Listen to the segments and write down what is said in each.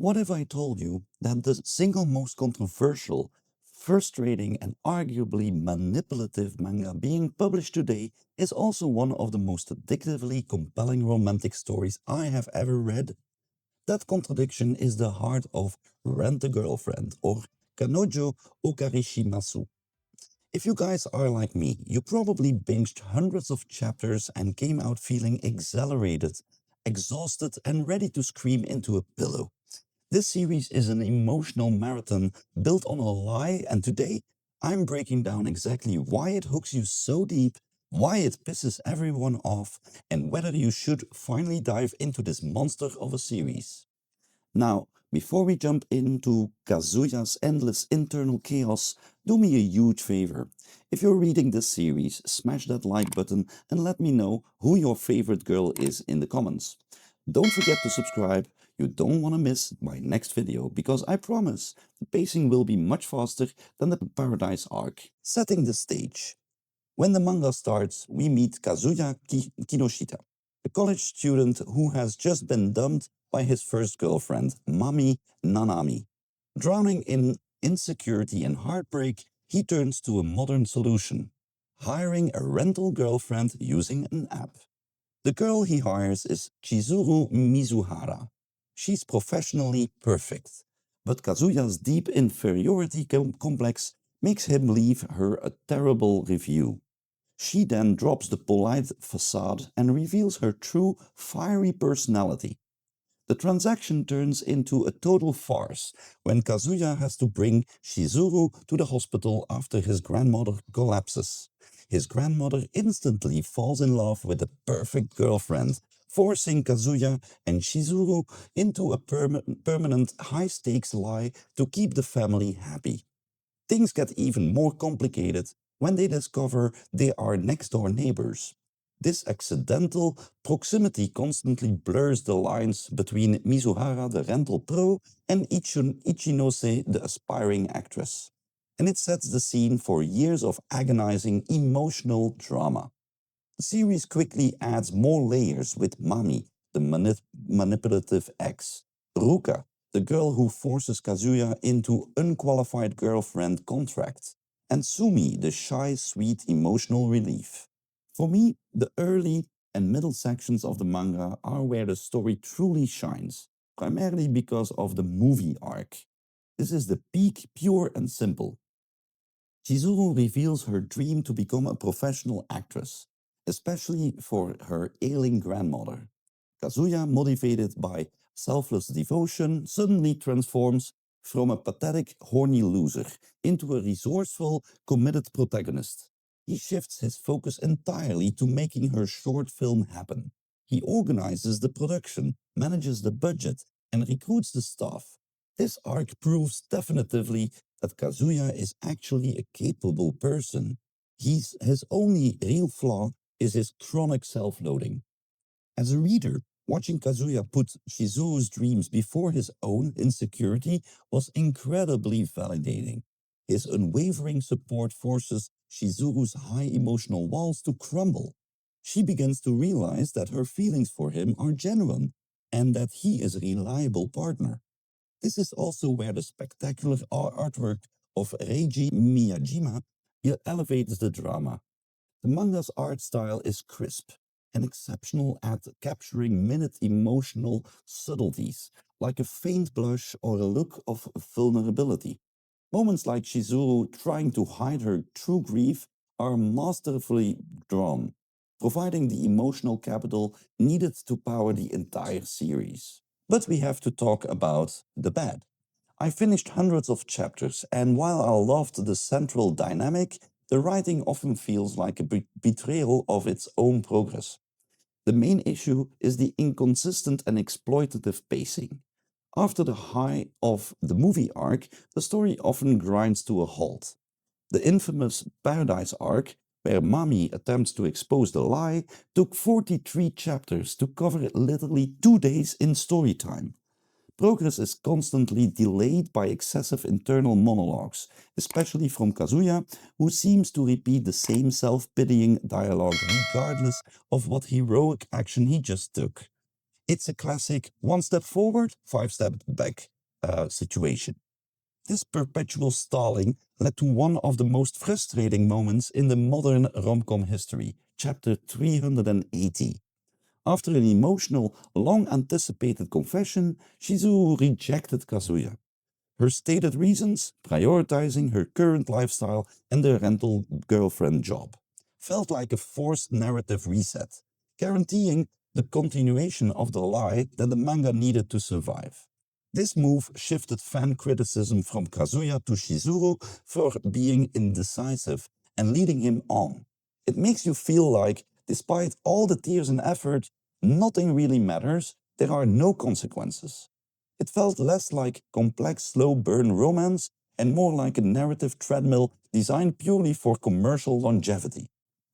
What if I told you that the single most controversial, frustrating, and arguably manipulative manga being published today is also one of the most addictively compelling romantic stories I have ever read? That contradiction is the heart of Rent a Girlfriend, or Kanojo Okarishimasu. If you guys are like me, you probably binged hundreds of chapters and came out feeling exhilarated, exhausted, and ready to scream into a pillow. This series is an emotional marathon built on a lie, and today I'm breaking down exactly why it hooks you so deep, why it pisses everyone off, and whether you should finally dive into this monster of a series. Now, before we jump into Kazuya's endless internal chaos, do me a huge favor. If you're reading this series, smash that like button and let me know who your favorite girl is in the comments. Don't forget to subscribe, you don't want to miss my next video because I promise the pacing will be much faster than the Paradise arc. Setting the stage. When the manga starts, we meet Kazuya Kinoshita, a college student who has just been dumped by his first girlfriend, Mami Nanami. Drowning in insecurity and heartbreak, he turns to a modern solution, hiring a rental girlfriend using an app. The girl he hires is Chizuru Mizuhara. She's professionally perfect, but Kazuya's deep inferiority complex makes him leave her a terrible review. She then drops the polite facade and reveals her true fiery personality. The transaction turns into a total farce when Kazuya has to bring Chizuru to the hospital after his grandmother collapses. His grandmother instantly falls in love with the perfect girlfriend, forcing Kazuya and Chizuru into a permanent high-stakes lie to keep the family happy. Things get even more complicated when they discover they are next-door neighbors. This accidental proximity constantly blurs the lines between Mizuhara, the rental pro, and Ichinose, the aspiring actress. And it sets the scene for years of agonizing emotional drama. The series quickly adds more layers with Mami, the manipulative ex, Ruka, the girl who forces Kazuya into unqualified girlfriend contract, and Sumi, the shy, sweet, emotional relief. For me, the early and middle sections of the manga are where the story truly shines, primarily because of the movie arc. This is the peak, pure and simple. Chizuru reveals her dream to become a professional actress, especially for her ailing grandmother. Kazuya, motivated by selfless devotion, suddenly transforms from a pathetic, horny loser into a resourceful, committed protagonist. He shifts his focus entirely to making her short film happen. He organizes the production, manages the budget, and recruits the staff. This arc proves definitively that Kazuya is actually a capable person. His only real flaw is his chronic self-loathing. As a reader, watching Kazuya put Shizuru's dreams before his own insecurity was incredibly validating. His unwavering support forces Shizuru's high emotional walls to crumble. She begins to realize that her feelings for him are genuine and that he is a reliable partner. This is also where the spectacular artwork of Reiji Miyajima elevates the drama. The manga's art style is crisp and exceptional at capturing minute emotional subtleties, like a faint blush or a look of vulnerability. Moments like Chizuru trying to hide her true grief are masterfully drawn, providing the emotional capital needed to power the entire series. But we have to talk about the bad. I finished hundreds of chapters, and while I loved the central dynamic, the writing often feels like a betrayal of its own progress. The main issue is the inconsistent and exploitative pacing. After the high of the movie arc, the story often grinds to a halt. The infamous Paradise arc, where Mami attempts to expose the lie, took 43 chapters to cover literally 2 days in story time. Progress is constantly delayed by excessive internal monologues, especially from Kazuya, who seems to repeat the same self-pitying dialogue regardless of what heroic action he just took. It's a classic one step forward, five step back situation. This perpetual stalling led to one of the most frustrating moments in the modern rom-com history, chapter 380. After an emotional, long-anticipated confession, Chizuru rejected Kazuya. Her stated reasons, prioritizing her current lifestyle and the rental girlfriend job, felt like a forced narrative reset, guaranteeing the continuation of the lie that the manga needed to survive. This move shifted fan criticism from Kazuya to Chizuru for being indecisive and leading him on. It makes you feel like, despite all the tears and effort, nothing really matters, there are no consequences. It felt less like complex, slow burn romance and more like a narrative treadmill designed purely for commercial longevity.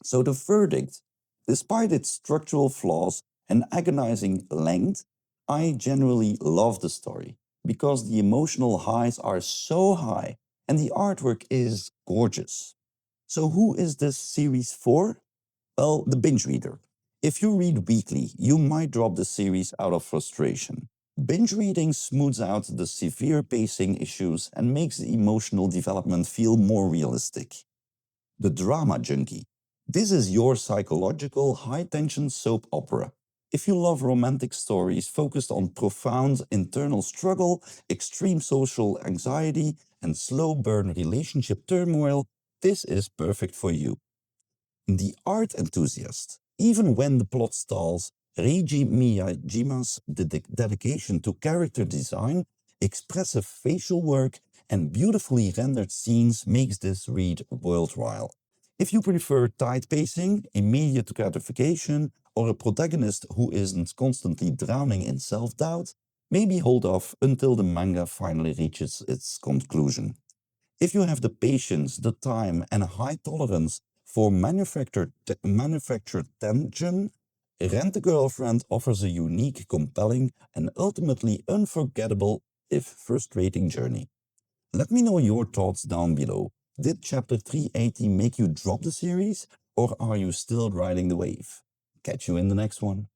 So the verdict, despite its structural flaws and agonizing length, I generally love the story because the emotional highs are so high and the artwork is gorgeous. So who is this series for? Well, the binge reader. If you read weekly, you might drop the series out of frustration. Binge reading smooths out the severe pacing issues and makes the emotional development feel more realistic. The drama junkie. This is your psychological high-tension soap opera. If you love romantic stories focused on profound internal struggle, extreme social anxiety, and slow burn relationship turmoil, this is perfect for you. The art enthusiast. Even when the plot stalls, Reiji Miyajima's dedication to character design, expressive facial work, and beautifully rendered scenes makes this read worthwhile. If you prefer tight pacing, immediate gratification, or a protagonist who isn't constantly drowning in self-doubt, maybe hold off until the manga finally reaches its conclusion. If you have the patience, the time, and a high tolerance for manufactured tension, Rent a Girlfriend offers a unique, compelling, and ultimately unforgettable, if frustrating, journey. Let me know your thoughts down below. Did chapter 380 make you drop the series, or are you still riding the wave? Catch you in the next one.